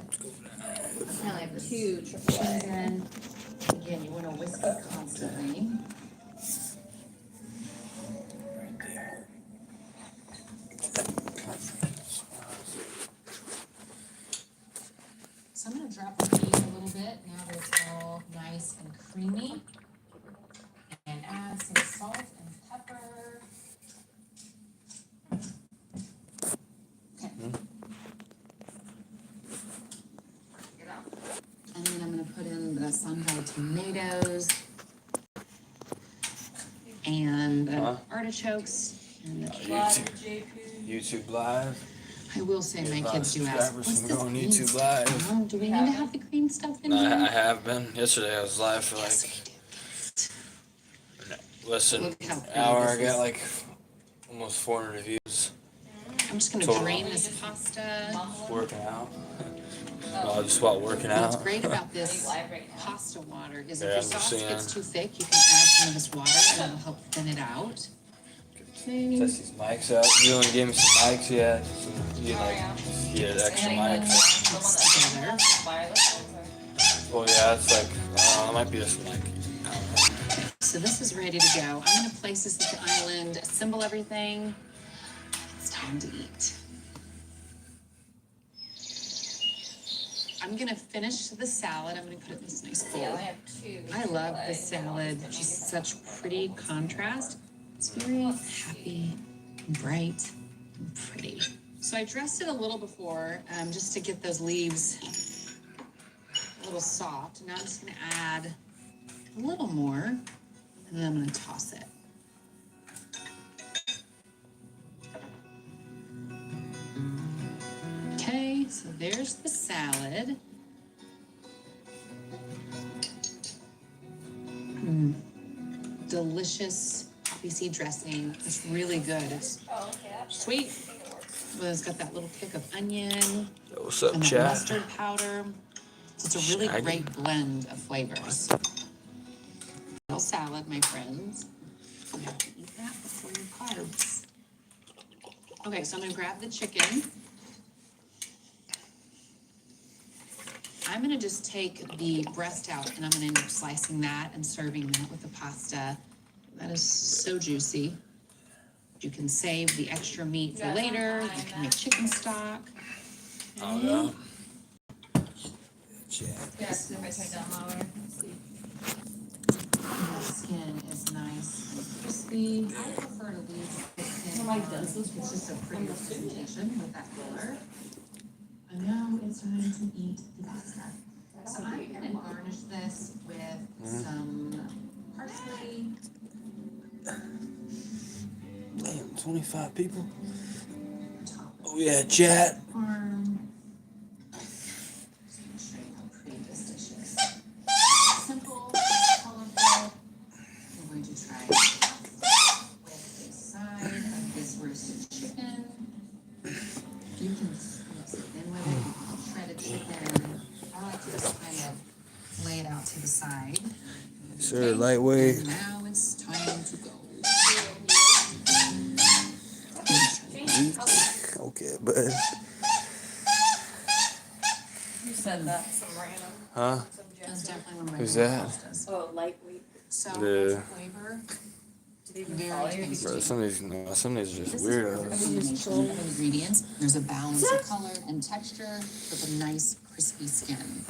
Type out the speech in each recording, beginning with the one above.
I only have 2 AAA. And again, you want to whisk it constantly. Right there. So I'm going to drop the meat a little bit now that it's all nice and creamy. And add some salt and pepper. Okay. And then I'm going to put in the sun-dried tomatoes and artichokes and the YouTube Live. I will say my kids do ask, what's this on green YouTube stuff? Live. Oh, do we need to have the green stuff in here? I have been. Yesterday I was live for like less than an hour. I got like almost 400 views. I'm just going to drain this pasta. Working out. Just while working out. What's great about this pasta water is if your sauce gets too thick, you can add some of this water and it'll help thin it out. Test these mics out. You only gave me some mics, yeah. You had extra mics. Together. Well, yeah, it's like, it might be this mic. So this is ready to go. I'm going to place this at the island, assemble everything. It's time to eat. I'm going to finish the salad. I'm going to put it in this nice bowl. Yeah, I have 2. I love this salad. Just such pretty contrast. It's very happy, and bright, and pretty. So I dressed it a little before, just to get those leaves a little soft. Now I'm just going to add a little more, and then I'm going to toss it. Okay, so there's the salad. Delicious poppy seed dressing. It's really good. It's sweet, but it's got that little kick of onion. What's up, and that chat? mustard powder. So it's a really great blend of flavors. Real salad, my friends. You have to eat that before your carbs. Okay, so I'm gonna grab the chicken. I'm gonna just take the breast out and I'm gonna end up slicing that and serving that with the pasta. That is so juicy. You can save the extra meat for later. You can make chicken stock. Oh, no. Yes, if I turn down lower. The skin is nice and crispy. I prefer to leave the skin like this. It's just a pretty presentation with that color. And now it's time to eat the pasta. So I'm gonna garnish this with some parsley. Damn, 25 people? Oh, yeah, chat. Parm. Just gonna show you how pretty this dish is. Simple, colorful. We're going to try with a side of this roasted chicken. You can mix it in with it, shredded chicken. I like to just kind of lay it out to the side. Sir, lightweight. And now it's time to go. Okay, but. Who said that? Some random. Huh? That's definitely one of my Who's favorite that? pastas. Oh, lightweight. So The- much flavor. Did they even Very follow you? tasty. Bro, some of these are just This is a weirdos. combination of ingredients. There's a balance of color and texture with a nice crispy skin.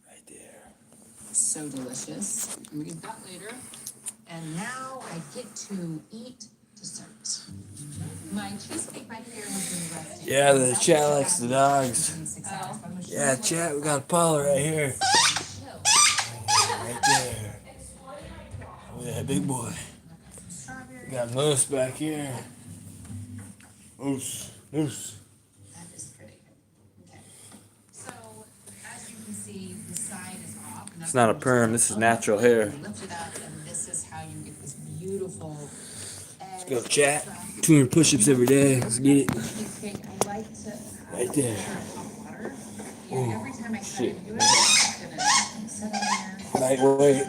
Right there. So delicious. And we eat that later. And now I get to eat dessert. My cheesecake right here has been resting. Yeah, the chat likes the dogs. Between 6 hours, but I'm gonna show Yeah, you chat, we got Paula right here. chill. Right there. Oh, yeah, big boy. We got Moose back here. Moose. That is pretty. Okay. So, as you can see, the side is off. It's not a perm, this is natural hair. Lift it up, and this is how you get this beautiful Let's go, chat. 200 push-ups every day. Let's get it. cheesecake. I like to Right there. hot water. Every time I try shit. to do it, I'm gonna set it in there. Lightweight.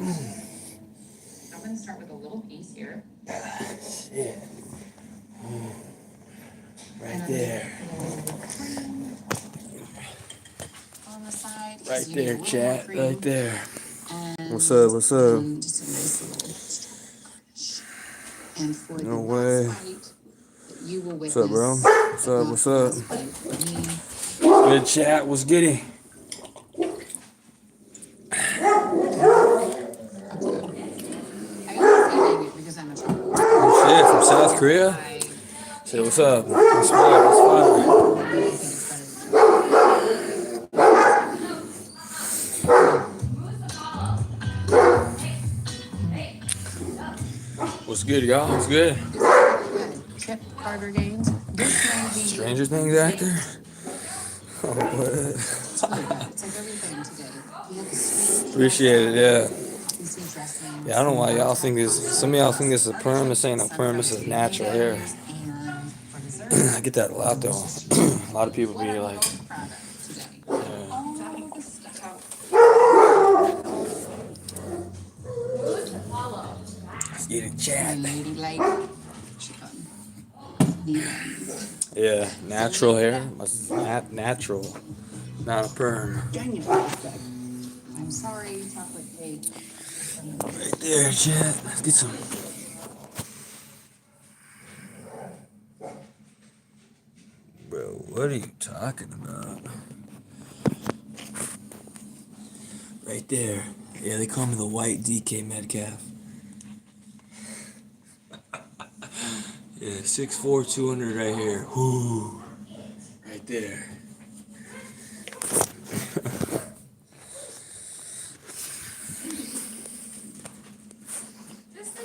I'm gonna start with a little piece here. Yeah. Right there. On the side. Right You need a there, little chat. more cream. Right there. And What's up? What's up? and just a nice little garnish. And for No the way. last bite, you will witness. What's up, bro? What's up? What's up? Last bite for me. Good chat. What's giddy? I was eating it because I'm a child. Oh shit, from South Korea? Say what's up? What's fire? What's fire? I think it's better. What's good, y'all? What's good? Good. Chip Carter Gaines. This may be Stranger Things actor? Oh, what? it's really good. It's like everything today. We have the sweet. Appreciate it, yeah. You see dressings. Yeah, I don't know why y'all think this. Some of y'all think this is a perm. This ain't a perm. This is natural hair. And for dessert, I get that a lot though. A lot of people be like, most proud of today. yeah. All the stuff. Let's get it, chat. Ladylike chicken. Yeah, natural hair. Natural, not a perm. I'm sorry, chocolate cake. Right there, chat. Let's get some. Bro, what are you talking about? Right there. Yeah, they call me the white DK Metcalf. Yeah, 6'4", 200 right here. Whoo. Right there.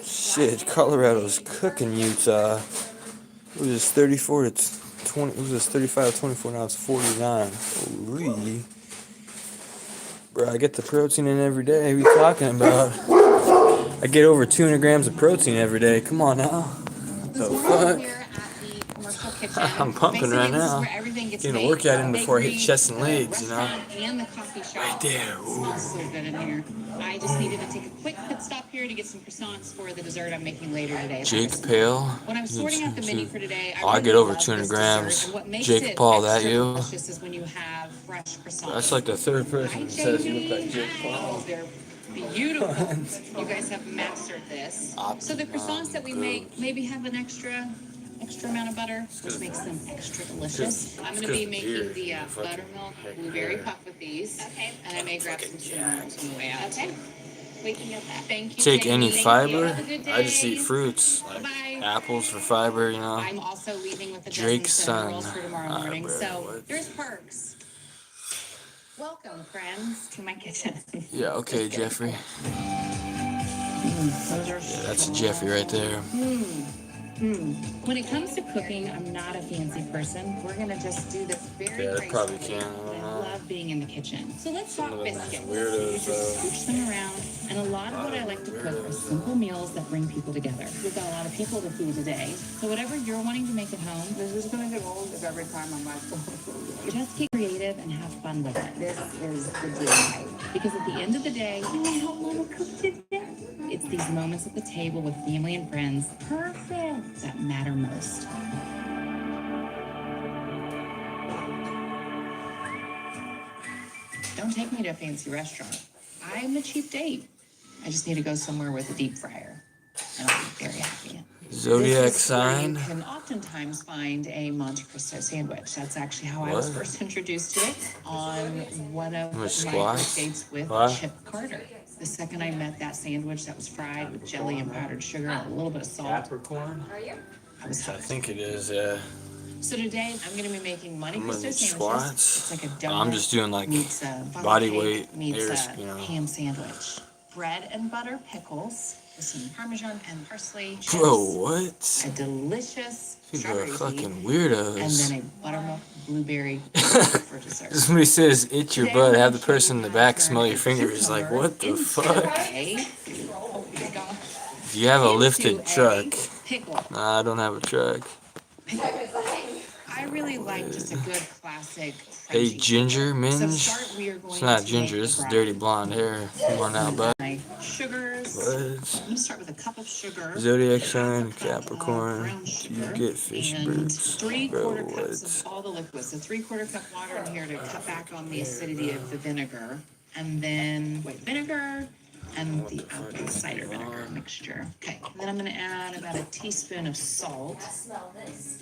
Shit, Colorado's cooking Utah. It was just 34 to 20. It was just 35 to 24. Now it's 49. Holy. Bro, I get the protein in every day. What are you talking about? I get over 200 grams of protein every day. Come on now. What the fuck? I'm pumping right now. Getting a workout in before I hit chest and legs, you know? And the coffee shop. Right there. Ooh. Smells so good in here. I just needed to take a quick pit stop here to get some croissants for the dessert I'm making later today. Jake Paul. When I was sorting out the menu for today, Oh, I get over 200 grams. Jake Paul, that you? Delicious is when you have fresh croissants. That's like the third person that says you look like Jake Paul. They're beautiful. You guys have mastered this. So the croissants that we make maybe have an extra amount of butter, which makes them extra delicious. I'm going to be making the buttermilk blueberry puff with these. Okay. And I may grab some cinnamon on the way out. Okay. We can get that. Thank you. Take any fiber. Have a good day. I just eat fruits, like apples for fiber, you know. I'm also leaving with the Drake's son. rolls for tomorrow morning, bro, so what? there's perks. Welcome, friends, to my kitchen. Yeah, okay, Jeffrey. Yeah, that's Jeffrey right there. When it comes to cooking, I'm not a fancy person. We're gonna just do this very Yeah, they probably gracefully. can. I don't I know. love being in the kitchen. So let's talk Some of them are biscuits. weirdos, Just scooch them around, and a lot of what I like to cook are simple meals that bring people together. We've got a lot of people to feed today, so whatever you're wanting to make at home, this is gonna get old if every time I'm like, just get creative and have fun with it. This is the deal, because at the end of the day, you want to help Mama cook today. It's these moments at the table with family and friends, perfect, that matter most. Don't take me to a fancy restaurant. I'm a cheap date. I just need to go somewhere with a deep fryer, and I'll be very happy. Zodiac This is where sign. You can oftentimes find a Monte Cristo sandwich. That's actually how I was What? first introduced to it on one of With my squash? first dates with What? Chip Carter. The second I met that sandwich that was fried with jelly and powdered sugar and a little bit of salt, Capricorn? I was I hooked. think it is, yeah. So today I'm going to be making Monte I'm Cristo gonna sandwiches. squats. It's like a donut. I'm just doing like meets body funnel cake, weight, meets airs, a you know. ham sandwich. Bread and butter pickles with some Parmesan and parsley. Bro, chips, what? a delicious People are strawberry fucking tea, weirdos. and then a buttermilk blueberry for dessert. Somebody says, itch your Today, butt, I'm have the gonna show person you in the how to back turn smell your a fingers. Like, cucumber what the into fuck? oh my God, Do you have a into lifted a truck? pickle. Nah, I don't have a truck. I I really like just a good classic. Hey, crunchy ginger, So to minge. start, we are going It's not to ginger. make This the is dirty brine. blonde hair. Come on now, bud. My sugars. What? I'm gonna start with a cup of sugar. Zodiac half a sign, cup of Capricorn. brown Do sugar, you get fish and birds? 3/4 Bro, cups what? of all the liquids. So 3/4 cup water in here to cut back on the acidity of the vinegar. And then white vinegar and the apple cider vinegar mixture. Okay, and then I'm gonna add about a teaspoon of salt. Smell this.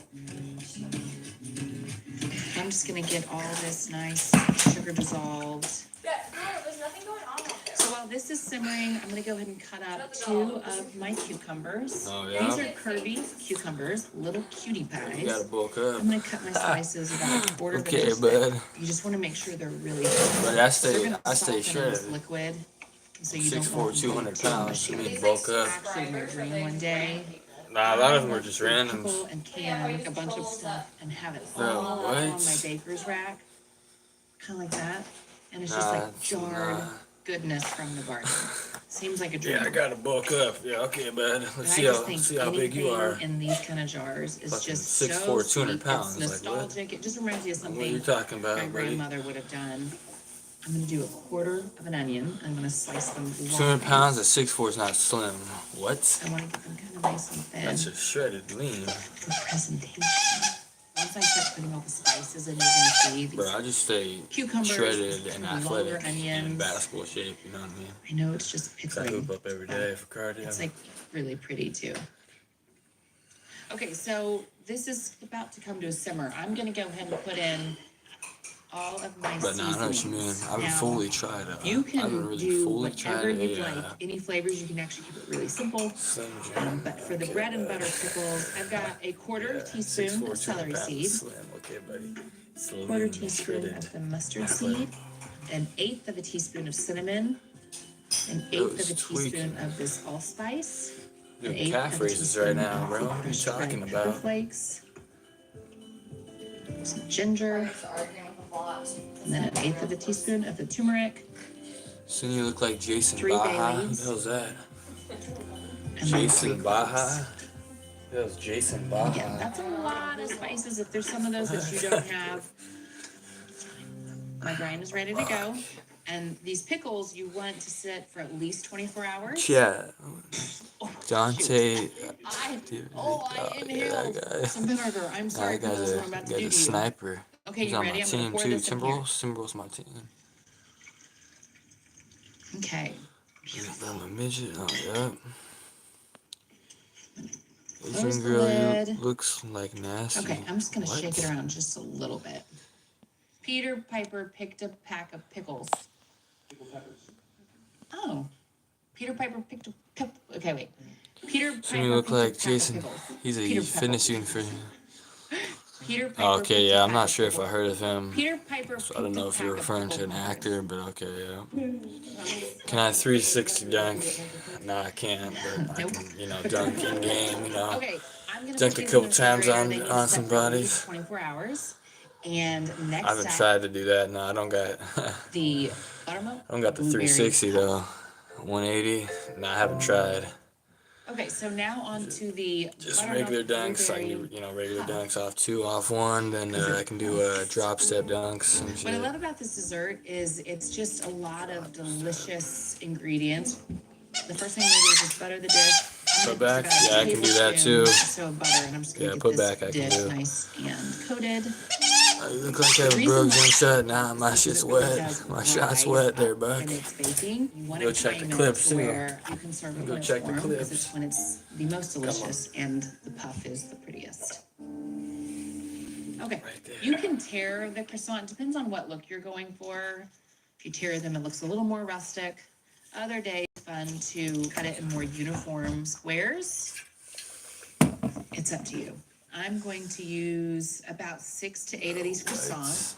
I'm just gonna get all this nice sugar dissolved. Yeah, no, there's nothing going on out there. So while this is simmering, I'm gonna go ahead and cut up 2 of my cucumbers. Oh, yeah? These are curvy cucumbers, little cutie pies. You gotta bulk up. I'm gonna cut my slices about 1/4 of an Okay, inch thick. bud. You just wanna make sure they're really But I So they're stay, gonna I stay soften in this shredded. liquid. So you don't 6'4", want them to 200 be too pounds. You mushy. need to bulk up. Actually, in my dream one day, Nah, a lot of them were just randoms. pickle and can a bunch of stuff and have it Bro, all up on my what? baker's rack, kind of like that, and it's just Nah, like jarred nah. goodness from the garden. Seems like a dream. Yeah, I gotta bulk up. Yeah, okay, bud. But Let's I see just how think see how big you are. anything in these kind of jars is Fucking just 6'4", so 200 sweet. pounds. It's Like, what? nostalgic. It just reminds me of What are you something talking my about, buddy? grandmother would have done. I'm gonna do 1/4 of an onion. I'm gonna slice them 200 long. pounds at 6'4" is not slim. What? I want to get them kind of nice and thin That's just shredded lean. for presentation. Once I start putting all the spices in, you're gonna see these Bro, I just stay cucumbers, shredded these and kind of longer athletic and in onions. basketball shape, you know what I mean? I know it's just 'Cause I pickling. hoop up every day for cardio. It's like really pretty too. Okay, so this is about to come to a simmer. I'm gonna go ahead and put in all of my But nah, I know what you mean. seasonings. I haven't Now, fully tried you I haven't can really do fully whatever tried you'd a like. Any flavors, you can actually keep it really simple. Slim Jim. But for the Okay, bread and bud. butter pickles, I've got a 1/4 Yeah, teaspoon 6'4", of celery 200 seed, pounds. Slim, okay, buddy. It's 1/4 lean, teaspoon shredded. of the mustard seed, 1/8 of a teaspoon of cinnamon, 1/8 of a Those tweaking. teaspoon of this allspice, Doing 1/8 calf of a raises right teaspoon now, of bro. the What are you crushed talking red pepper about? flakes, some ginger, Arguing with the lot. and then 1/8 of a teaspoon of the turmeric, Soon you look like Jason 3 bay Baja. Who the leaves. hell's that? and then Jason 3 Baja? cloves. That was Jason Again, Baja. that's a lot of spices. If there's some of those that you don't have, my grind is ready to go. And these pickles, you want to sit for at least 24 hours. Yeah. Oh, Dante. I Dude, I yeah, inhaled that guy. some vinegar. I'm sorry, That Pills, guy's what I'm about to a do to you. sniper. Okay, He's you on ready? my I'm gonna team pour too. this in here. Timberwolves my team. Okay. I'm a midget. Oh, yeah. Close Asian the girl lid. looks like nasty. Okay, I'm just gonna What? shake it around just a little bit. Peter Piper picked a pack of pickles. Oh. Peter Piper picked a okay, wait. Peter Piper Soon you look picked a like pack of Jason. pickles. He's a Peter Pepper. fitness student for. Peter Piper Oh, okay, picked a yeah. I'm pack not of sure if I pickles. heard of him. Peter Piper So I don't picked a know if you're pack of referring to pickle an poppers. actor, but okay, yeah. Can I 360 dunk? No, I can't, but I Nope. can, dunk in game, Okay, I'm gonna Dunk put a these couple in the times refrigerator. on- They need to on sit some for at bodies. least 24 hours. And next I haven't up, tried to do that. No, I don't got. the buttermilk. I don't got the blueberry 360 pepper. though. 180. No, I haven't tried. Okay, so now on to the Just buttermilk regular dunks. I can blueberry. do, regular dunks off 2, off 1. Then I can do drop step dunks and What I shit. love about this dessert is it's just a lot of delicious ingredients. The first thing I'm gonna do is just butter the dish. I'm Put gonna back? put about a Yeah, I can do that tablespoon too. or so of butter, and I'm just gonna Yeah, get put this back I can dish do. nice and coated. You look like I have a reason broke why- jump shot. Nah, my Because shit's it really wet. does My shot's rise wet there, up Buck. when it's baking. You want Go to check the time it clips, to too. where you can serve it Go when it's check the warm, because clips. it's when it's the most delicious and the puff is the prettiest. Okay, Right there. you can tear the croissant. Depends on what look you're going for. If you tear them, it looks a little more rustic. Other days, fun to cut it in more uniform squares. It's up to you. I'm going to use about 6 to 8 of these croissants.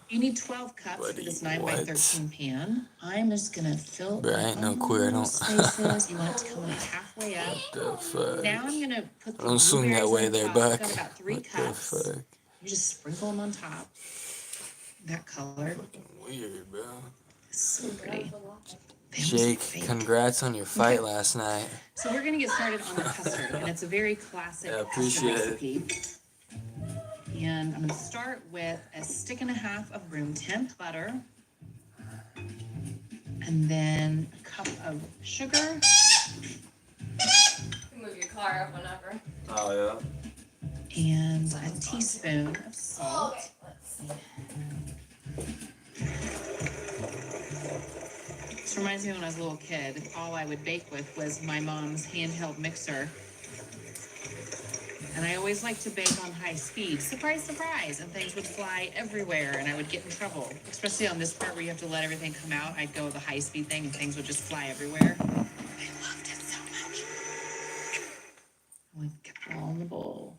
You need 12 cups for Buddy, this 9 by what? 13 pan. I'm just gonna fill Bruh, I ain't no all queer, I don't- those spaces. You want it to come like halfway up. The fuck? Now I'm gonna put the I don't swing that blueberries way on there, top. Buck. Got about 3 What the cups. fuck? You just sprinkle them on top. That color Fucking weird, bro. is so pretty. Jake, Fake. congrats on your fight last night. So we're gonna get started on the custard, and it's a very classic Yeah, custard appreciate it. recipe. And I'm gonna start with a stick and a half of room temp butter. And then a cup of sugar. You can move your car up whenever. Oh yeah. And a teaspoon of salt. Okay, let's see. This reminds me of when I was a little kid, all I would bake with was my mom's handheld mixer. And I always liked to bake on high speed. Surprise, surprise! And things would fly everywhere and I would get in trouble. Especially on this part where you have to let everything come out. I'd go with the high speed thing and things would just fly everywhere. I loved it so much. I would get it all in the bowl.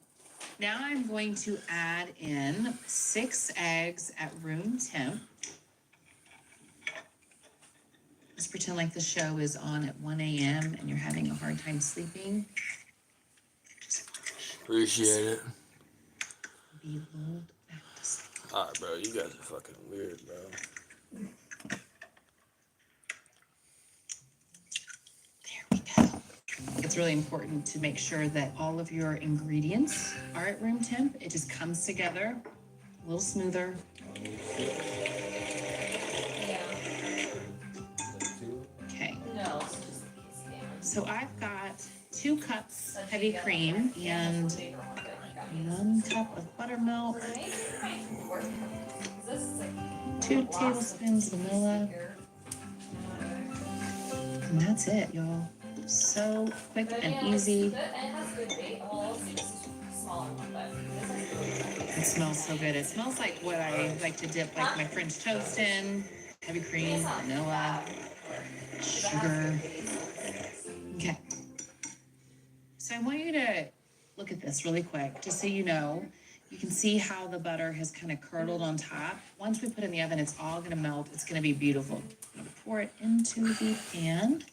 Now I'm going to add in 6 eggs at room temp. Let's pretend like the show is on at 1 a.m. and you're having a hard time sleeping. Appreciate it. Be lulled back to sleep. Alright, bro. You guys are fucking weird, bro. There we go. It's really important to make sure that all of your ingredients are at room temp. It just comes together a little smoother. Yeah. Okay. No, it's just a piece of So I've got 2 cups heavy cream and bigger one, but you 1 cup of buttermilk, got me. This is like 2 tablespoons vanilla, and that's it, y'all. So quick and easy. And it has good bait. Well, this is a smaller one, but this is really good. It smells so good. It smells like what I like to dip like my French toast in. Heavy cream, vanilla, sugar. Okay. So I want you to look at this really quick, just so you know. You can see how the butter has kind of curdled on top. Once we put it in the oven, it's all gonna melt. It's gonna be beautiful. I'm gonna pour it into the pan.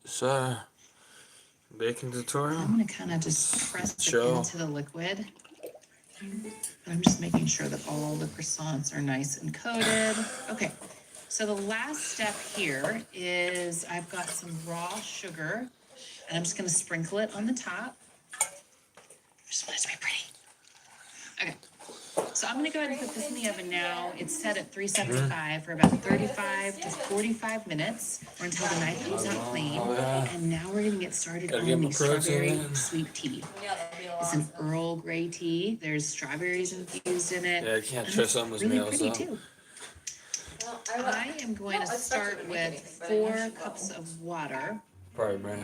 So, baking tutorial. I'm gonna kind of just press it Show. into the liquid. I'm just making sure that all the croissants are nice and coated. Okay, so the last step here is I've got some raw sugar, and I'm just gonna sprinkle it on the top. I just want it to be pretty. Okay, so I'm gonna go ahead and put this in the oven now. It's set at 375 for about 35 to 45 minutes, or until the knife comes out clean. And now we're gonna get started Gotta on get the my protein strawberry in. sweet tea. Yeah, that'll be a lot. It's an Earl Grey tea. There's strawberries infused in it. Yeah, I can't and trust it's some of those really meals, pretty though. too. Well, I am going to start with 4 cups of water. Probably bring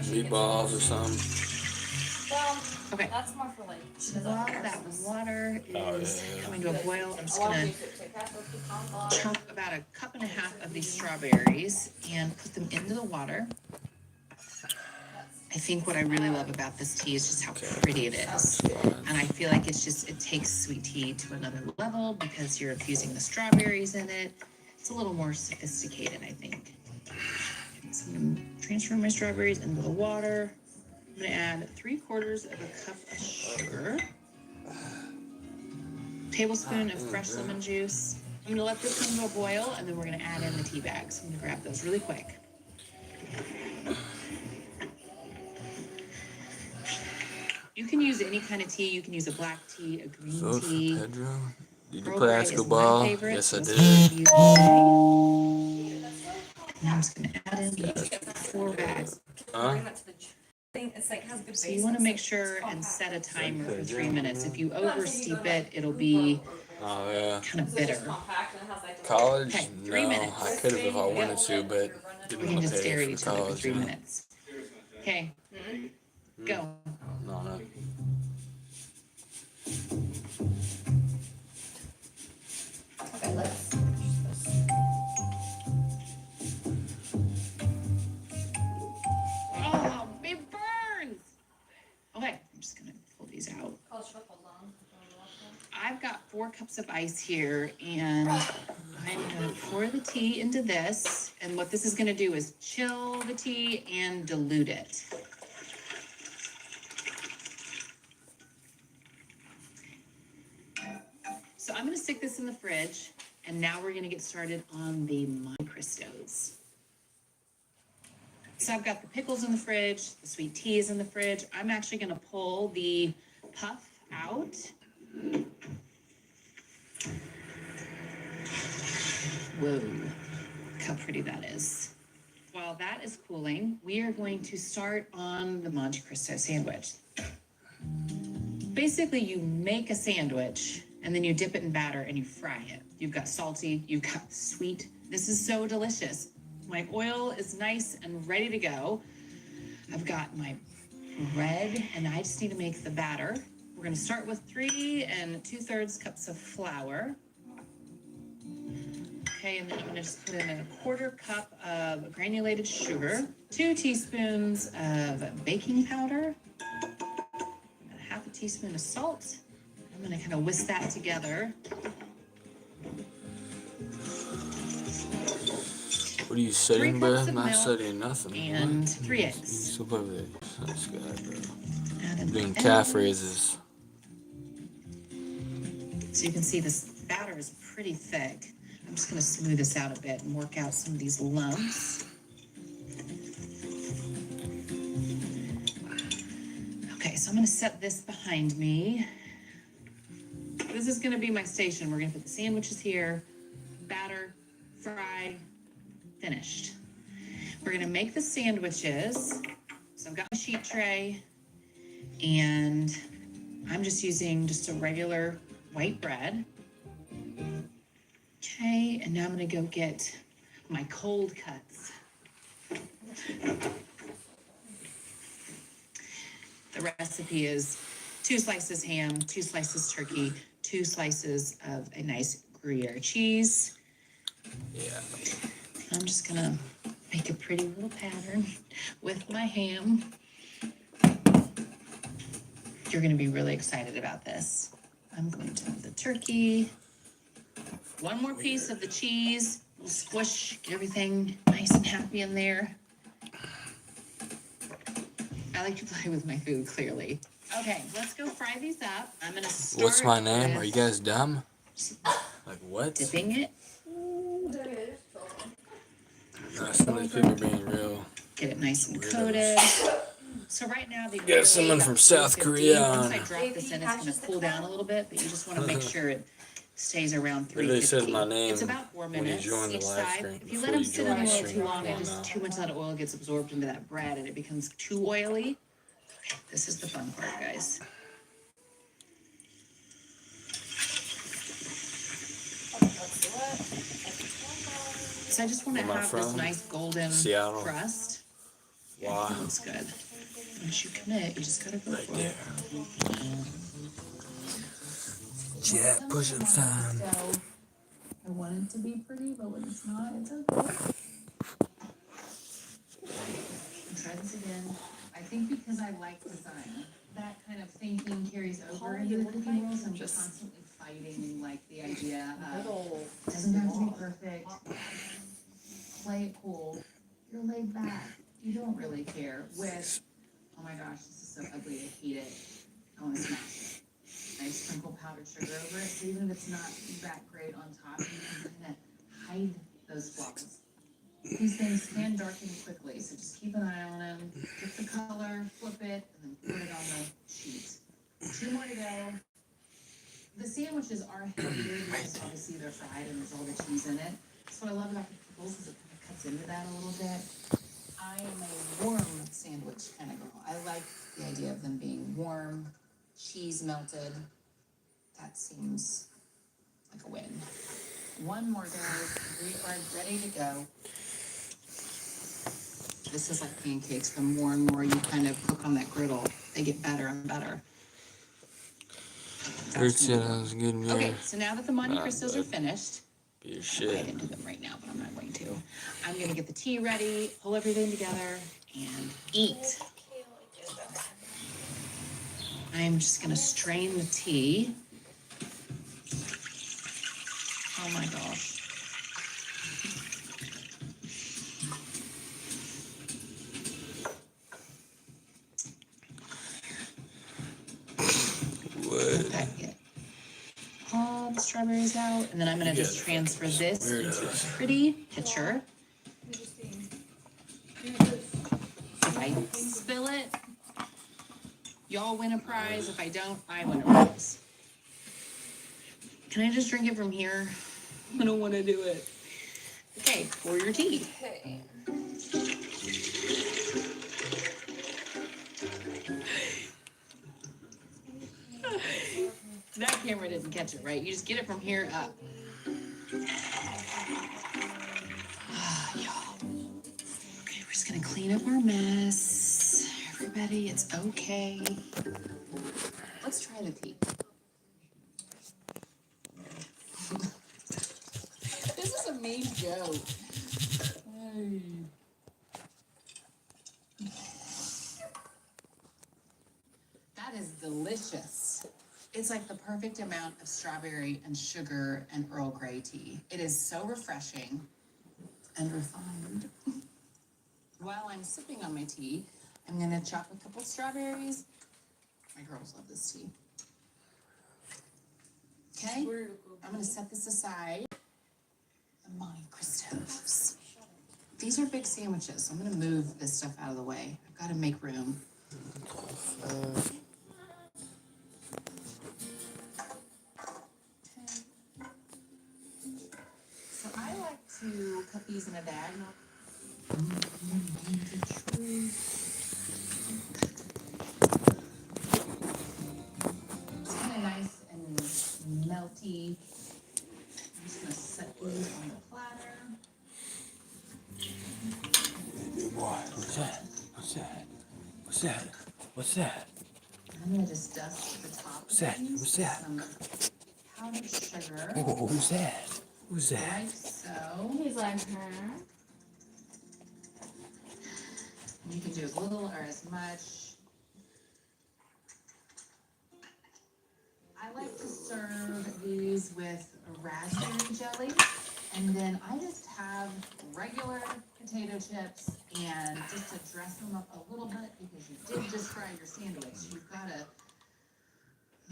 meatballs or something. Well, Okay. that's more for like. So while that water is coming to a boil, I'm just I want gonna you to take that with the compost. chop about 1.5 cups of these strawberries and put them into the water. I think what I really love about this tea is just how pretty it is. And I feel like it takes sweet tea to another level because you're infusing the strawberries in it. It's a little more sophisticated, I think. So I'm gonna transfer my strawberries into the water. I'm gonna add 3/4 of a cup of sugar. Tablespoon of fresh lemon juice. I'm gonna let this come to a boil and then we're gonna add in the tea bags. I'm gonna grab those really quick. You can use any kind of tea. You can use a black tea, a green So for tea. Pedro, did you Earl play Grey Ask is a my Ball? favorite, Yes, I so did. that's what I'm gonna use today. And I'm just gonna add in these 4 bags. Huh? Bring that to the thing. It's like has good So you want to make sure and set a timer for 3 minutes. If you oversteep it, it'll be Oh yeah. kind of bitter. College? Okay, 3 No, minutes. I could have if I wanted to, but We didn't can want to just stare pay at for each other for college. 3 you know? minutes. Okay, go. No. Okay, let's. Oh, it burns. Okay, I'm just gonna pull these out. I've got 4 cups of ice here, and I'm gonna pour the tea into this. And what this is gonna do is chill the tea and dilute it. So I'm gonna stick this in the fridge, and now we're gonna get started on the Monte Cristos. So I've got the pickles in the fridge, the sweet tea is in the fridge. I'm actually gonna pull the puff out. Whoa, look how pretty that is. While that is cooling, we are going to start on the Monte Cristo sandwich. Basically, you make a sandwich and then you dip it in batter and you fry it. You've got salty, you've got sweet. This is so delicious. My oil is nice and ready to go. I've got my bread and I just need to make the batter. We're gonna start with 3 2/3 cups of flour. Okay, and then I'm gonna just put in a 1/4 cup of granulated sugar, 2 teaspoons of baking powder, and 1/2 teaspoon of salt. I'm gonna kind of whisk that together. What are you studying, 3 bro? cups of Not milk studying nothing. and What? 3 You eggs. still play with it. This guy, bro. Add in Doing the calf eggs. raises. So you can see this batter is pretty thick. I'm just gonna smooth this out a bit and work out some of these lumps. Okay, so I'm gonna set this behind me. This is gonna be my station. We're gonna put the sandwiches here, batter, fry, finished. We're gonna make the sandwiches. So I've got my sheet tray and I'm just using just a regular white bread. Okay, and now I'm gonna go get my cold cuts. The recipe is 2 slices ham, 2 slices turkey, 2 slices of a nice Gruyere cheese. Yeah. I'm just gonna make a pretty little pattern with my ham. You're gonna be really excited about this. I'm going to have the turkey. 1 more piece of the cheese. We'll squish everything nice and happy in there. I like to play with my food, clearly. Okay, let's go fry these up. I'm gonna start. What's my name? with Are you guys dumb? Like what? dipping it. Nah, some of these people are being real. Get it nice and Weirdos. coated. So right now the Got someone from South Korea Once on. I drop this in, it's gonna cool down a little bit, but you just want to make sure it stays around Literally 350. says my name It's about 4 when you minutes join the each live side. stream, If you before let them you sit in join the the oil stream, too long, come on it just now. too much of that oil gets absorbed into that bread and it becomes too oily. Okay, this is the fun part, guys. So I just want to Where am I have this from? nice golden Seattle. crust. Why? It looks good. Once you commit, you just gotta go Right for there. it. Jet push-up time. I want it to be pretty, but when it's not, it's okay. Try this again. I think because I like design, that kind of thinking carries over into the cooking world. So I'm just constantly fighting like the idea of it doesn't have to be perfect. Play it cool. You're laid back. You don't really care. With oh my gosh, this is so ugly. I hate it. I want to smash it. I sprinkle powdered sugar over it, so even if it's not that great on top, you can kind of hide those flaws. These things can darken quickly, so just keep an eye on them. Get the color, flip it, and then put it on the sheet. 2 more to go. The sandwiches are heavier because obviously they're fried and there's all the cheese in it. So what I love about the pickles is it kind of cuts into that a little bit. I am a warm sandwich kind of girl. I like the idea of them being warm, cheese melted. That seems like a win. 1 more, guys. We are ready to go. This is like pancakes. The more and more you kind of cook on that griddle, they get better and better. Heard said I was good, man. Okay, so now that the Monte Nah, Cristos bud. are finished, Be your I'll shit. bite into them right now, but I'm not going to. I'm going to get the tea ready, pull everything together, and eat. I'm just going to strain the tea. Oh my gosh. What? Get all the strawberries out, and then I'm going to just transfer this into a pretty pitcher. I spill it, y'all win a prize. If I don't, I win a prize. Can I just drink it from here? I don't want to do it. Okay, pour your tea. Okay. That camera didn't catch it right. You just get it from here up. Y'all. Okay, we're just gonna clean up our mess. Everybody, it's okay. Let's try the tea. This is a mean joke. Hey. That is delicious. It's like the perfect amount of strawberry and sugar and Earl Grey tea. It is so refreshing and refined. While I'm sipping on my tea, I'm gonna chop a couple strawberries. My girls love this tea. Okay, I'm gonna set this aside. The Monte Cristos. These are big sandwiches, so I'm gonna move this stuff out of the way. I've gotta make room. So I like to cut these in a diagonal. It's kind of nice and melty. I'm just gonna set these on the platter. What? What's that? What's that? What's that? What's that? I'm gonna just dust the top. What's that? of these What's with that? some powdered sugar. Oh, who's that? Who's that? Like so. He's like, You can do as little or as much. I like to serve these with a raspberry jelly, and then I just have regular potato chips, and just to dress them up a little bit, because you did just fry your sandwich, you've got to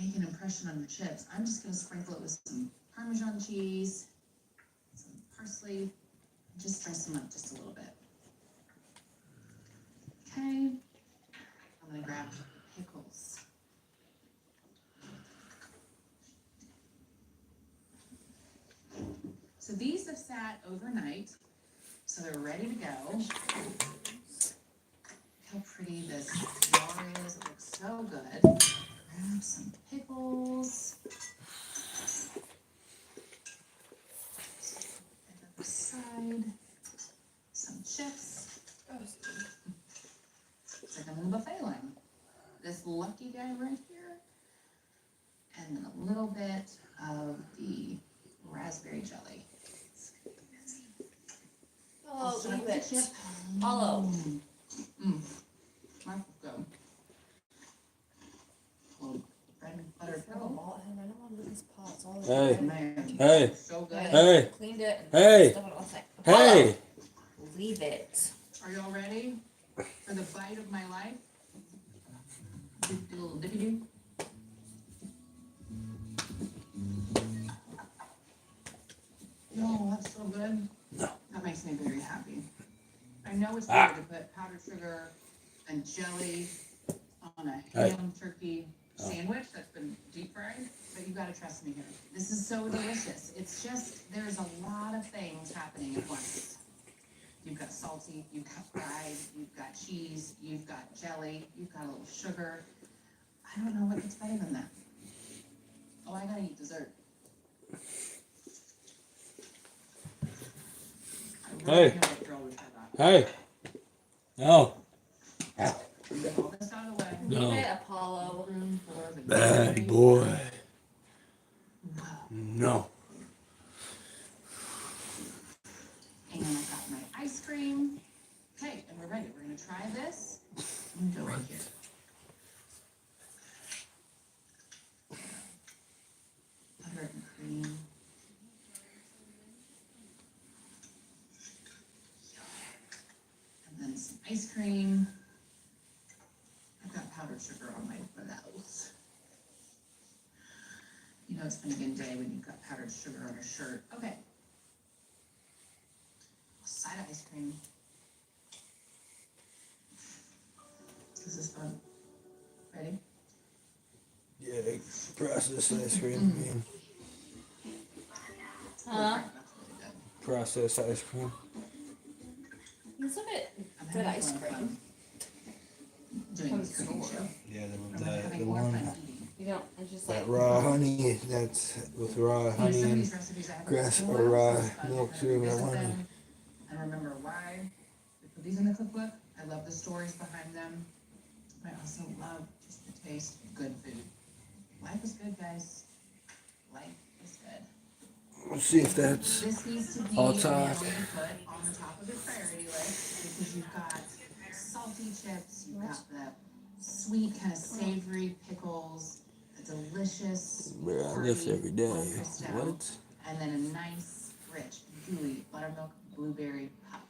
make an impression on your chips. I'm just going to sprinkle it with some Parmesan cheese, some parsley, and just dress them up just a little bit. Okay, I'm gonna grab pickles. So these have sat overnight, so they're ready to go. Look how pretty this jar is, it looks so good. Grab some pickles. Another side, some chips. It's like I'm in a buffet line. This lucky guy right here, and then a little bit of the raspberry jelly. oh, Start leave with it. the chip. Follow. Might go. A little bread and butter Throw a pickle. ball at him. I don't want to lose pots. All Hey. Oh, man. Hey. So good. Hey. Cleaned it. And Hey. stuff it outside. Hey! Leave it. Are y'all ready for the bite of my life? Do a little dippy doo. No, that's so good. No. That makes me very happy. I know it's weird to put powdered sugar and jelly on a ham turkey sandwich that's been deep fried, but you gotta trust me here. This is so delicious. It's just, there's a lot of things happening at once. You've got salty, you've got fried, you've got cheese, you've got jelly, you've got a little sugar. I don't know what gets better than that. Oh, I gotta eat dessert. I really Hey. know what girl we had that. Hey! No! Get all this out of the way. No. Leave it, Apollo. Room for the Bad dairy. boy. Wow. No. And I got my ice cream. Okay, and we're ready. We're gonna try this. I'm gonna go right here. Butter and cream. And then some ice cream. I've got powdered sugar on my nose. You know it's been a good day when you've got powdered sugar on your shirt. Okay. Side of ice cream. Processed ice cream. I mean, Huh? That's really good. processed ice cream. You still get I'm good having ice a lot of cream. fun doing From this cooking store. show. Yeah, I'm the having more one fun eating. You don't, it's just that like, raw honey. That's with raw You know, honey some of and these recipes I haven't grass used in a or while, raw so it's fun to milk kind of too. That revisit one. them and remember why we put these in the cookbook. I love the stories behind them. But I also love just the taste of good food. Life is good, guys. Life is good. Let's see if that's This needs to be all a meal talk. you put on the top of your priority list because you've got salty chips, you've got the sweet kind of savory pickles, the delicious Bro, I lift hearty every day. Monte Cristo, What? and then a nice, rich, gooey buttermilk blueberry puff.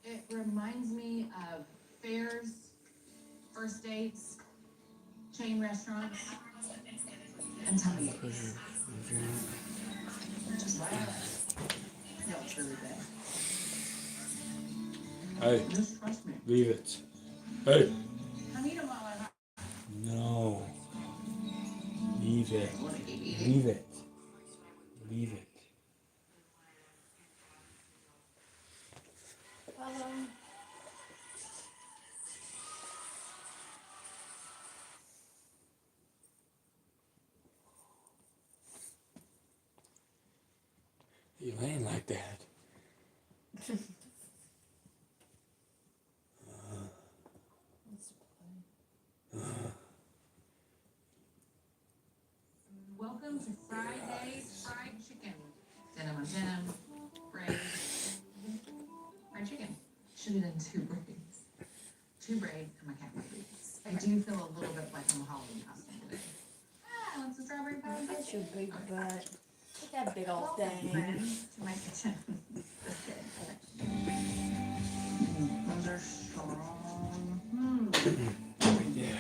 It reminds me of fairs, first dates, chain restaurants, and tummy aches. Just like no, it's really good. Hey, Just trust me. leave it. Hey. Come eat them while I'm hot. No. Leave it. I want to keep eating. Leave it. Leave it. You ain't like that. Welcome to Friday's Fried Chicken. Denim on denim, braid, fried chicken. Should have done two braids. Two braid and my cat braids. I do feel a little bit like I'm a Halloween costume today. Ah, wants a strawberry pie. that's your big butt. Look at that big old thing. Friends to my kitchen. That's good. Those are strong.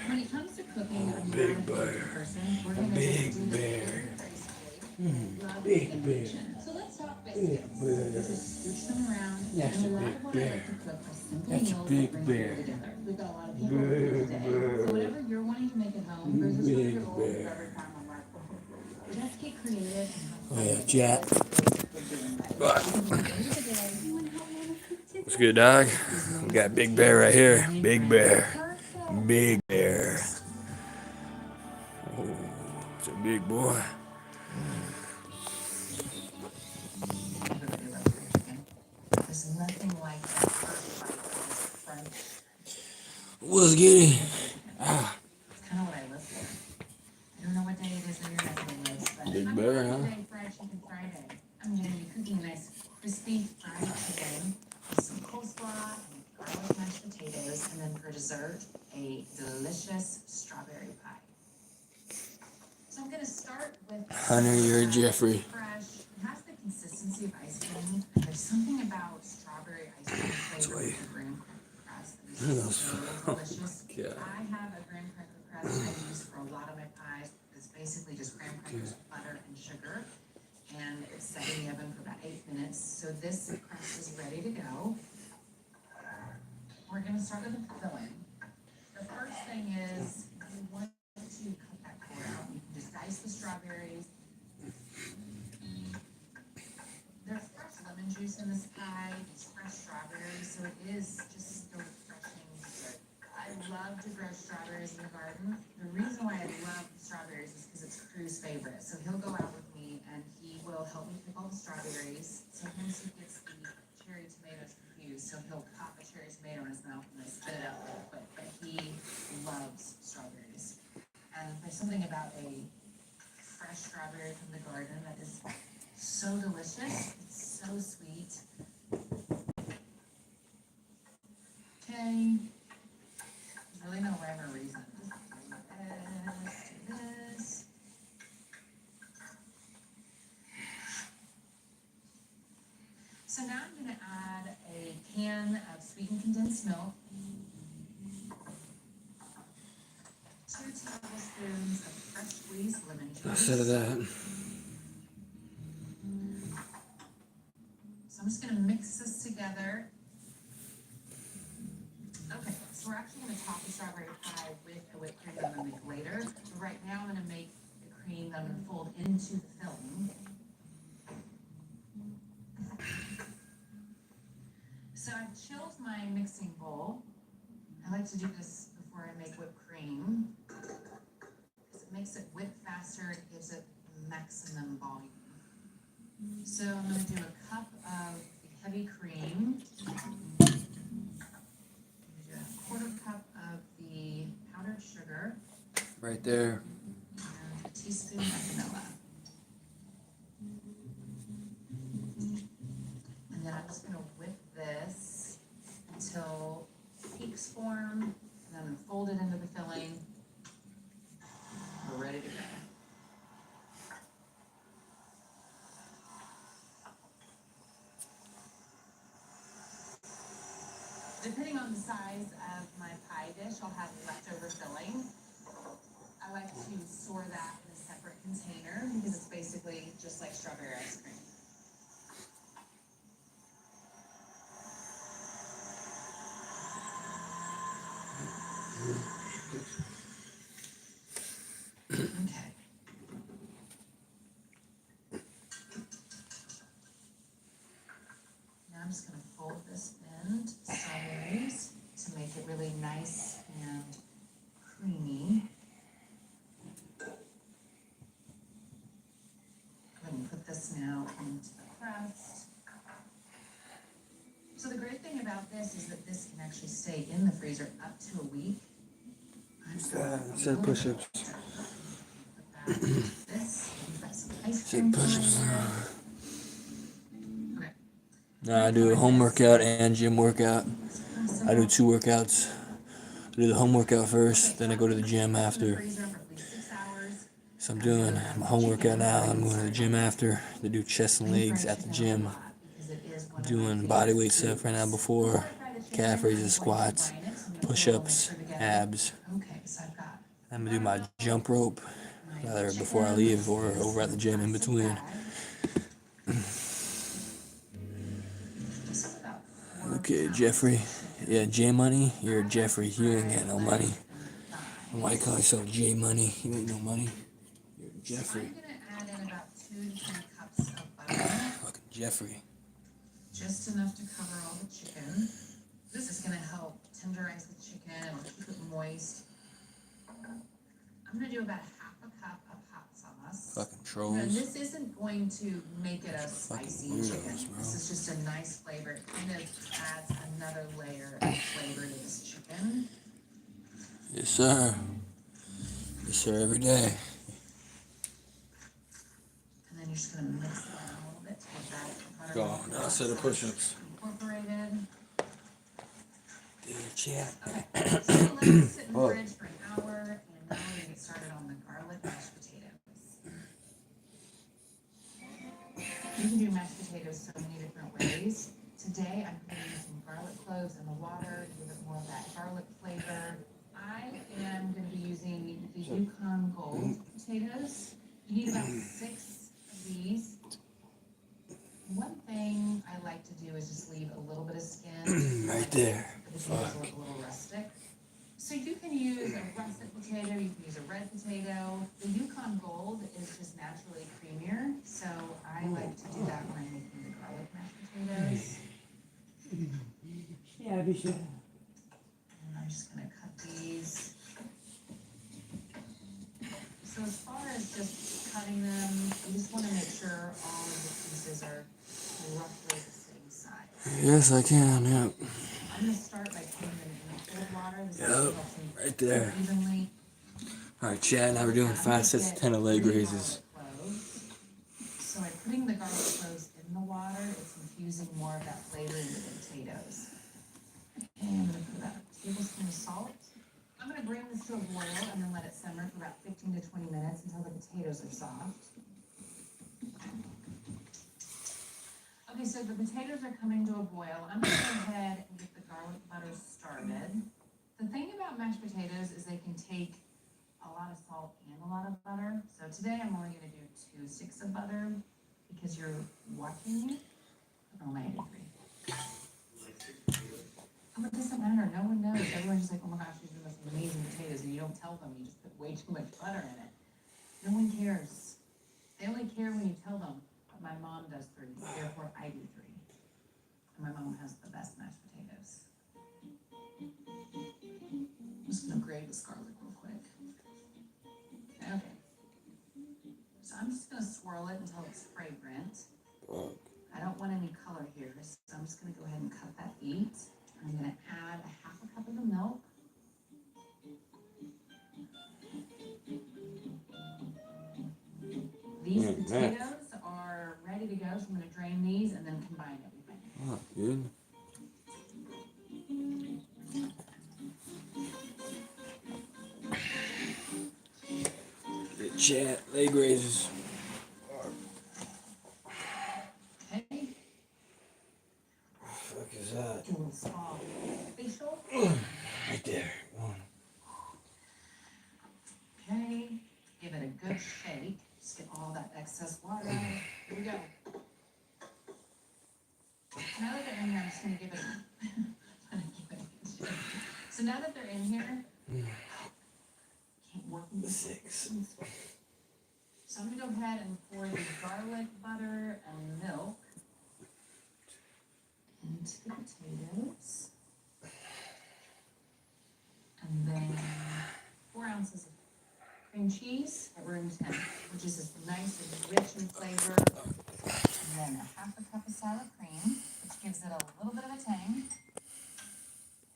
When it comes to cooking, I'm Big not a bear. fancy person. We're gonna Big do this bear. very simply. Love Big in the bear. kitchen. So let's talk Big biscuits. bear. Just scooch them around. That's And a a lot big of what I bear. like to cook are simple That's a meals big that bring bear. people together. We've got a lot of people over here Big today. bear. So whatever you're wanting to make at home, there's a story Big to roll bear. every time I'm like, just get creative and have Oh fun yeah, with Jack. it. We're doing that. What's good, dog? We got Big Bear right here. Big Bear. Big Bear. Oh, it's a big boy. Everybody loves fried chicken. There's nothing like that first bite of this fresh What's getting? chicken. It's kind of what I live for. I don't know what day it is in your neck of the woods, but Big I'm bear, calling huh? today Fried Chicken Friday. I'm going to be cooking a nice crispy fried chicken with some coleslaw and garlic mashed potatoes, and then for dessert, a delicious strawberry pie. So I'm going to start with Hunter, you're Jeffrey. fresh. It has the consistency of ice cream, and there's something about strawberry ice cream flavor with the graham cracker crust that is so delicious. God. I have a graham cracker crust I use for a lot of my pies. It's basically just graham crackers, butter, and sugar, and it's set in the oven for about 8 minutes. So this crust is ready to go. We're going to start with the filling. The first thing is you want to cut that core out. You can just dice the strawberries. There's fresh lemon juice in this pie. It's fresh strawberries, so it is just so refreshing good. I love to grow strawberries in the garden. The reason why I love strawberries is because it's Crew's favorite. So he'll go out with me and he will help me pick all the strawberries. Sometimes he gets the cherry tomatoes confused, so he'll pop a cherry tomato in his mouth and I spit it out real quick. But he loves strawberries. And there's something about a fresh strawberry from the garden that is so delicious. It's so sweet. Okay. There's really no rhyme or reason. Just do this. So now I'm going to add a can of sweetened condensed milk, 2 tablespoons of fresh squeezed lemon juice. Instead of that. So I'm just going to mix this together. Okay, so we're actually going to top the strawberry pie with a whipped cream that I'm going to make later. But right now I'm going to make the cream that I'm gonna fold into the filling. So I've chilled my mixing bowl. I like to do this before I make whipped cream because it makes it whip faster. It gives it maximum volume. So I'm gonna do a cup of the heavy cream. I'm gonna do a quarter cup of the powdered sugar. Right there. And a teaspoon of vanilla. And then I'm just gonna whip this until peaks form, and then I'm gonna fold it into the filling. We're ready to go. Depending on the size of my pie dish, I'll have leftover filling. I like to store that in a separate container because it's basically just like strawberry ice cream. Okay. Now I'm just going to fold this in sideways to make it really nice and creamy. Go ahead and put this now into the crust. So the great thing about this is that this can actually stay in the freezer up to a week. Said push-ups. Said push-ups. Okay. Nah, I do a home workout and gym workout. I do 2 workouts. I do the home workout first, then I go to the gym after. So I'm doing my home workout now. I'm going to the gym after. They do chest and legs at the gym. I'm doing body weight stuff right now before. Calf raises, squats, push-ups, abs. I'm going to do my jump rope either before I leave or over at the gym in between. Okay, Jeffrey. Yeah, J Money. You're Jeffrey. You ain't got no money. Why you call yourself J Money? You ain't no money. You're Jeffrey. I'm gonna add in about 2 to 3 cups of butter. Fucking Jeffrey. Just enough to cover all the chicken. This is gonna help tenderize the chicken and keep it moist. I'm gonna do about 1/2 cup of hot sauce. Fucking And trolls. this isn't going to make it a spicy weirdos, chicken. bro. This is just a nice flavor. It kind of adds another layer of flavor to this chicken. Yes, sir. Yes, sir, every day. And then you're just gonna mix it around a little bit to get that butter. Go. Now set of push-ups. Incorporated. Dude, chat. Okay, so let it sit in the fridge for an hour, and now we're gonna get started on the garlic mashed potatoes. You can do mashed potatoes so many different ways. Today, I'm putting some garlic cloves in the water to give it more of that garlic flavor. I am going to be using the Yukon Gold potatoes. You need about 6 of these. One thing I like to do is just leave a little bit of skin. Right there. The potatoes look a little rustic. So you can use a russet potato, you can use a red potato. The Yukon Gold is just naturally creamier, so I like to do that when I'm making the garlic mashed potatoes. Yeah, be sure. And I'm just gonna cut these. So as far as just cutting them, you just wanna make sure all of the pieces are roughly the same size. Yes, I can, yep. I'm gonna start by putting them in cold water. This Yep, helps them right there. evenly. Alright, chat, now we're doing 5 sets of 10 of leg raises. So by putting the garlic cloves in the water, it's infusing more of that flavor into the potatoes. Okay, I'm gonna put about a tablespoon of salt. I'm gonna bring this to a boil and then let it simmer for about 15 to 20 minutes until the potatoes are soft. Okay, so the potatoes are coming to a boil. I'm gonna go ahead and get the garlic butter started. The thing about mashed potatoes is they can take a lot of salt and a lot of butter. So today I'm only gonna do 2 sticks of butter because you're watching me. Oh, my 83. Oh, it doesn't matter. No one knows. Everyone's just like, oh my gosh, these are the most amazing potatoes, and you don't tell them. You just put way too much butter in it. No one cares. They only care when you tell them. My mom does 3, therefore I do 3. And my mom has the best mashed potatoes. I'm just gonna grate this garlic real quick. Okay. So I'm just gonna swirl it until it's fragrant. I don't want any color here, so I'm just gonna go ahead and cut that beet. I'm gonna add a 1/2 cup of the milk. These potatoes are ready to go, so I'm gonna drain these and then combine everything. Oh, good. Good chat, leg raises. Okay. What the fuck is that? Do a little small facial. Right there. One. Okay. Give it a good shake. Just get all that excess water out. Here we go. Now that they're in here, I'm just gonna give it a good shake. So now that they're in here, can't work with 6. So I'm gonna go ahead and pour the garlic, butter, and milk into the potatoes. And then 4 ounces of cream cheese at room temp, which is just nice and rich in flavor. And then a 1/2 cup of sour cream, which gives it a little bit of a tang.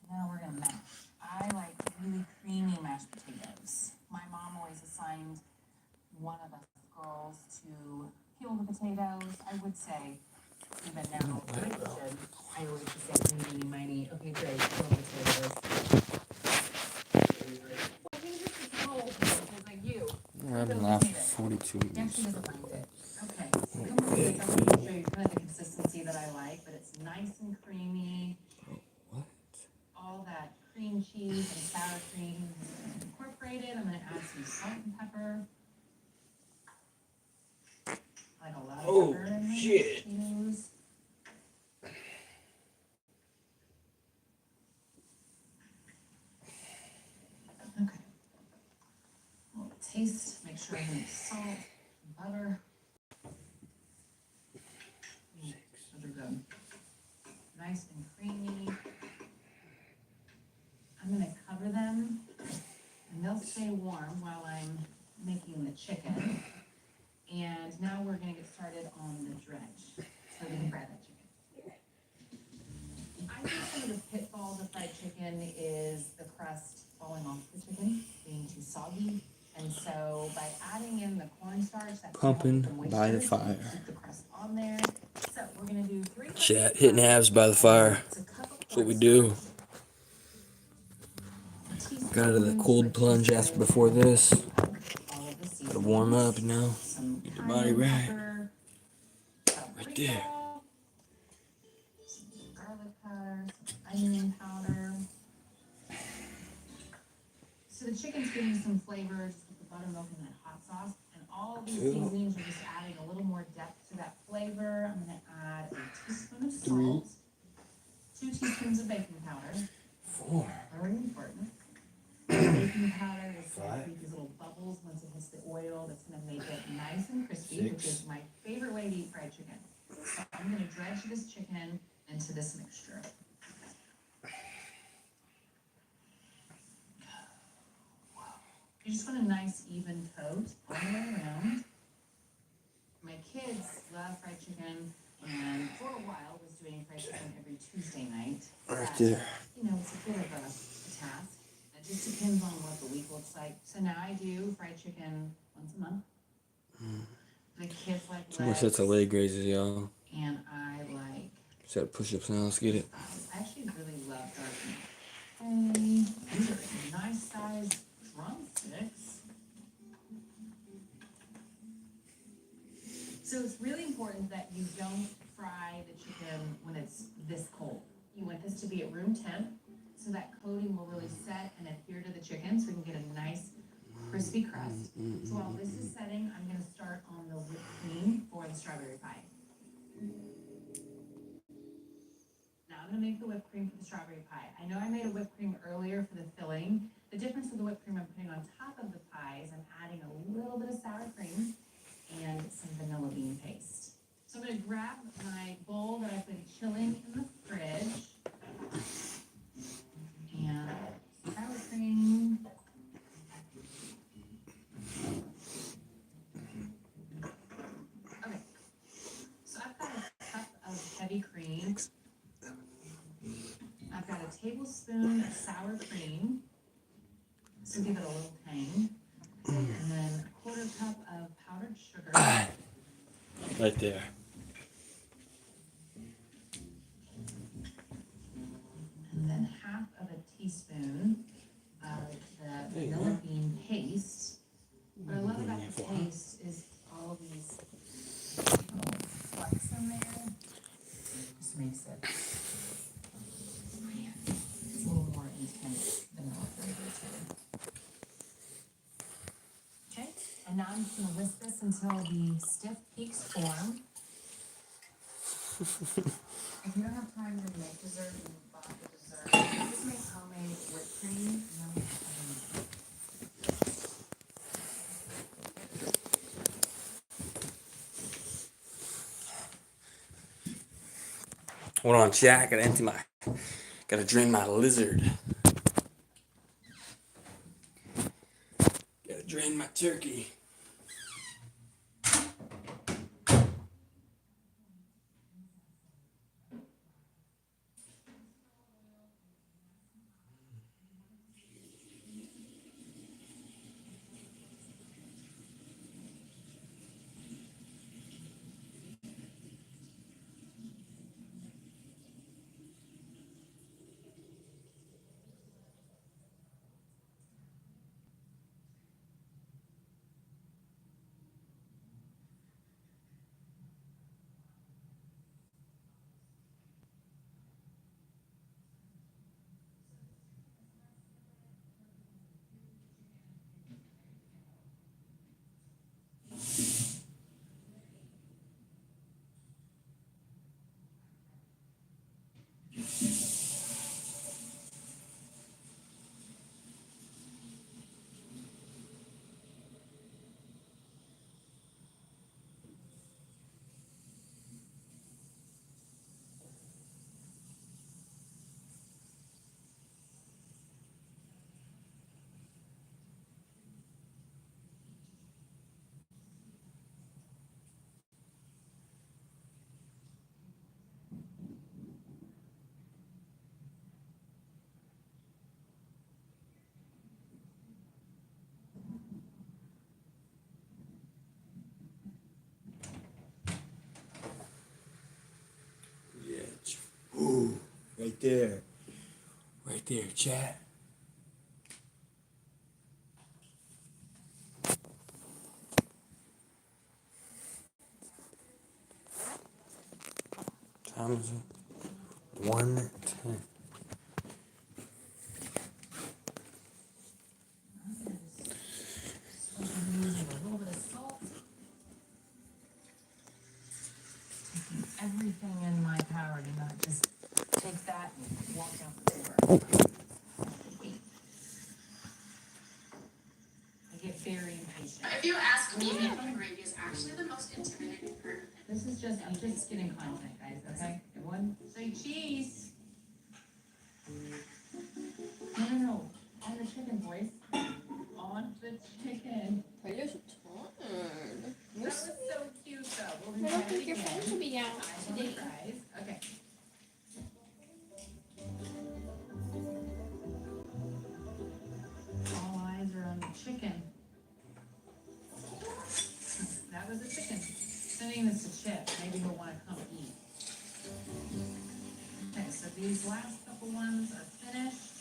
Now we're gonna mash. I like really creamy mashed potatoes. My mom always assigned one of us girls to peel the potatoes. I would say, even now, I always say, meeny, miny. Okay, great, peel potatoes. I think this is how old because like you. I've been live for 42 She minutes. actually doesn't mind it. Okay, so come on, guys. I want to show you kind of the consistency that I like, but it's nice and creamy. What? All that cream cheese and sour cream is incorporated. I'm going to add some salt and pepper. Like a lot of pepper in my potatoes. Okay. A little taste. Make sure I have salt, butter. Those are good. Nice and creamy. I'm going to cover them, and they'll stay warm while I'm making the chicken. And now we're going to get started on the dredge, so we can fry that chicken. I think some of the pitfalls of fried chicken is the crust falling off the chicken, being too soggy. And so by adding in the cornstarch, that's Pumping the moisture, by the so fire. keep the crust on there. So we're going to do 3 cups Chat, of hitting flour, halves by the fire. it's a cup of That's what we do. cornstarch, Got out of the cold plunge after before this. all of the seasonings, Gotta warm up, you know. some Get your body cayenne right. pepper, Right there. some garlic powder, some onion powder. So the chicken's getting some flavor just with the buttermilk and that hot sauce. And all of these seasonings are just adding a little more depth to that flavor. I'm going to add a teaspoon of salt, 2 teaspoons of baking powder. 4. Very important. Baking powder is going to create these little bubbles once it hits the oil. That's going to make it nice and crispy, which is my favorite way to eat fried chicken. So I'm going to dredge this chicken into this mixture. You just want a nice even coat all the way around. My kids love fried chicken, and for a while was doing fried chicken every Tuesday night. Right But, there. you know, it's a bit of a task. It just depends on what the week looks like. So now I do fried chicken once a month. The kids like 2 more sets of leg raises, y'all. and I like. Set of push-ups now. Let's get it. I actually really love dark meat. Hey, these are nice sized drumsticks. So it's really important that you don't fry the chicken when it's this cold. You want this to be at room temp, so that coating will really set and adhere to the chicken, so we can get a nice crispy crust. So while this is setting, I'm going to start on the whipped cream for the strawberry pie. Now I'm gonna make the whipped cream for the strawberry pie. I know I made a whipped cream earlier for the filling. The difference with the whipped cream I'm putting on top of the pie is I'm adding a little bit of sour cream and some vanilla bean paste. So I'm gonna grab my bowl that I've been chilling in the fridge and sour cream. Okay, so I've got a cup of heavy cream. I've got a tablespoon of sour cream, so give it a little tang, and then a quarter cup of powdered sugar. Right there. And then half of a teaspoon of the vanilla bean paste. What I love about the paste is all these little flecks in there. Just makes it, man, it's a little more intense vanilla flavor too. Okay, and now I'm just gonna whisk this until the stiff peaks form. If you don't have time to make dessert and you bought the dessert, just make homemade whipped cream and then we have Hold on, chat. Gotta drain my lizard. Gotta drain my turkey. Yeah. Ooh, right there. Right there, chat. Time is it? 1:10. a little bit of salt. Taking everything in my power to not just take that and walk out the door. I get very impatient. If you ask me, the gravy is actually the most intimidating part. This is just, I'm just getting content, guys, okay? Everyone say cheese. No. On the chicken, boys. On the chicken. Tyler's tired. That was so cute, though. We'll I don't think your friends will be out Eyes on the today. fries. Okay. All eyes are on the chicken. That was a chicken. Sending this to Chip. Maybe he'll want to come eat. Okay, so these last couple ones are finished.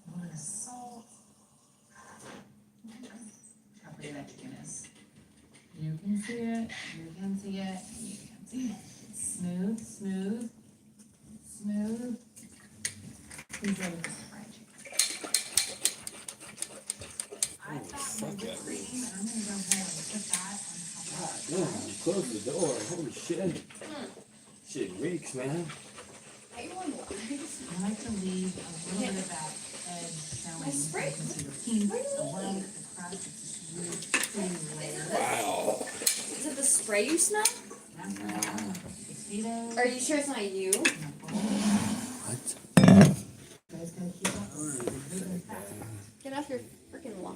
A little bit of salt. How pretty that chicken is. You can see it. You can see it. You can see it. Smooth, smooth, smooth. These are just fried chicken. I've got my whipped cream, and I'm gonna go ahead and put that on top of Damn, close the door. Holy shit. Shit reeks, man. Are you on live? I like to leave a little bit of that edge showing. My spray. You can see the pink, the white, the crust. It's just really pretty layered. Wow. Is it the spray you smell? Potatoes. Are you sure it's not you? What? You guys gotta keep up. Get off your freaking lawn.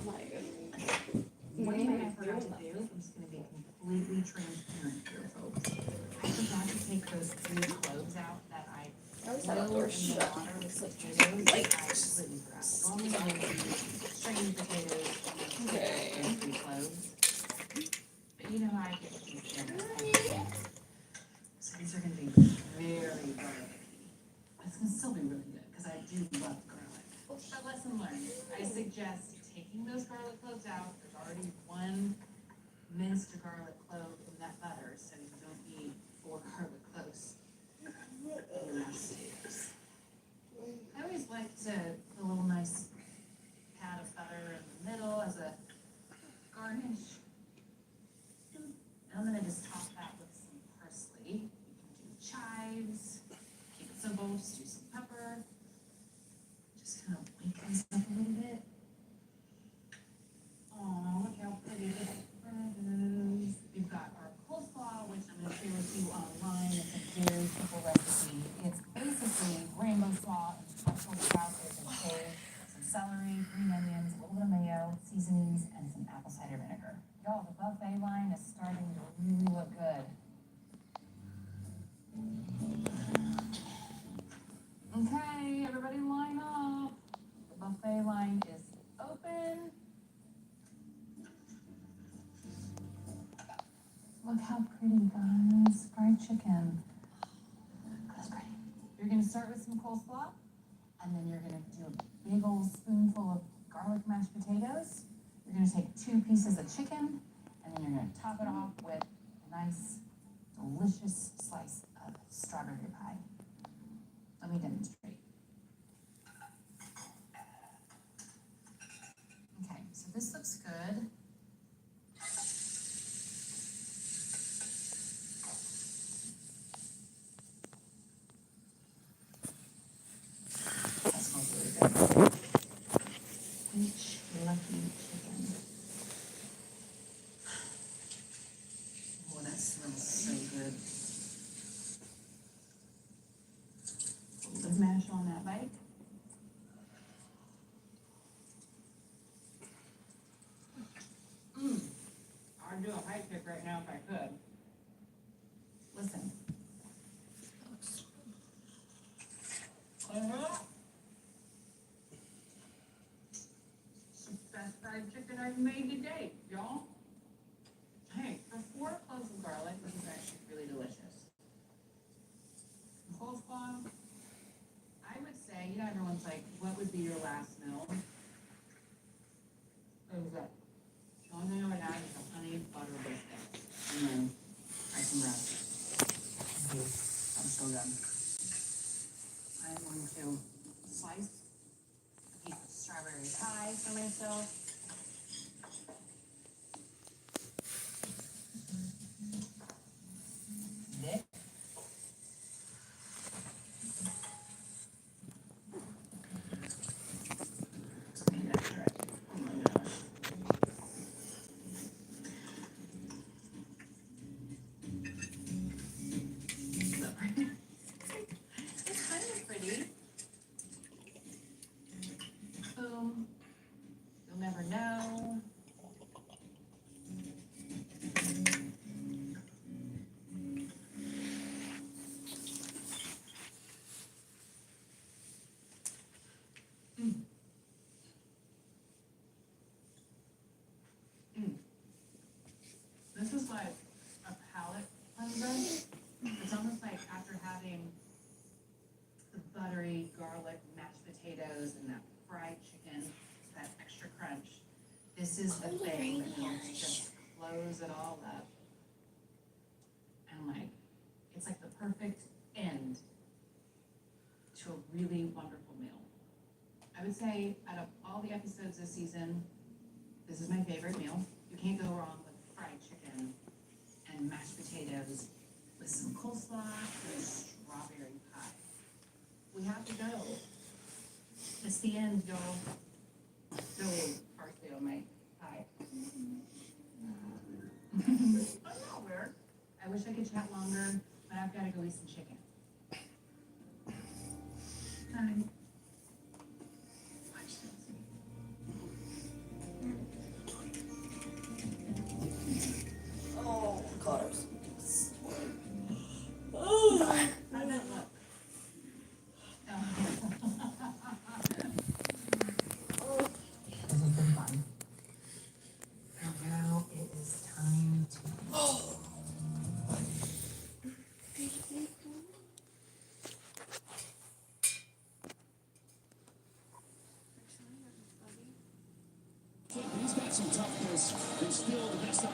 One thing I forgot to do, I'm just gonna be completely transparent here, folks. I forgot to take those 3 cloves out that I I always have a door shut. It's like potatoes. I completely forgot. Normally I would use strained potatoes Okay. and 3 cloves. But you know how I get to keep them. So these are gonna be very garlicky. It's gonna still be really good, because I do love garlic. But lesson learned, I suggest taking those garlic cloves out. There's already 1 minced garlic clove in that butter, so you don't need 4 garlic cloves in your mashed potatoes. I always like to put a little nice pat of butter in the middle as a garnish. And I'm gonna just top that with some parsley. You can do chives, keep it simple, just do some pepper. Just kind of wake these up a little bit. Aw, look how pretty this bread is. We've got our coleslaw, which I'm gonna share with you online. It's a very simple recipe. It's basically rainbow slaw and Brussels sprouts and sage, some celery, green onions, a little bit of mayo, seasonings, and some apple cider vinegar. Y'all, the buffet line is starting to really look good. Okay, everybody line up. The buffet line is open. Look how pretty, guys. Fried chicken. That's pretty. You're gonna start with some coleslaw, and then you're gonna do a big old spoonful of garlic mashed potatoes. You're gonna take 2 pieces of chicken, and then you're gonna top it off with a nice, delicious slice of strawberry pie. Let me demonstrate. Okay, so this looks good. That smells really good. Which lucky chicken. Oh, that smells so good. A little bit of mash on that bike. I'd do a high kick right now if I could. Listen. It's the best fried chicken I've made to date, y'all. Hey, for 4 cloves of garlic, this is actually really delicious. Coleslaw, I would say, you know, everyone's like, what would be your last meal? What is that? The only thing I would add is a honey butter biscuit, and then rice and bread. I'm so done. I'm going to slice a piece of strawberry pie for myself. Nick. That's right. Oh my gosh. It's kind of pretty. Boom. You'll never know. This is like a palate cleanser. It's almost like after having the buttery garlic mashed potatoes and that fried chicken, that extra crunch. This is the thing that helps just close it all up. And like, it's like the perfect end to a really wonderful meal. would say out of all the episodes this season, this is my favorite meal. You can't go wrong with fried chicken and mashed potatoes with some coleslaw and strawberry pie. We have to go. It's the end, y'all. No parsley on my pie. I'm not weird. I wish I could chat longer, but I've got to go eat some chicken. Watch this. Oh, colors. How did that look? This has been fun. And now it is time to. He's got some toughness and still the best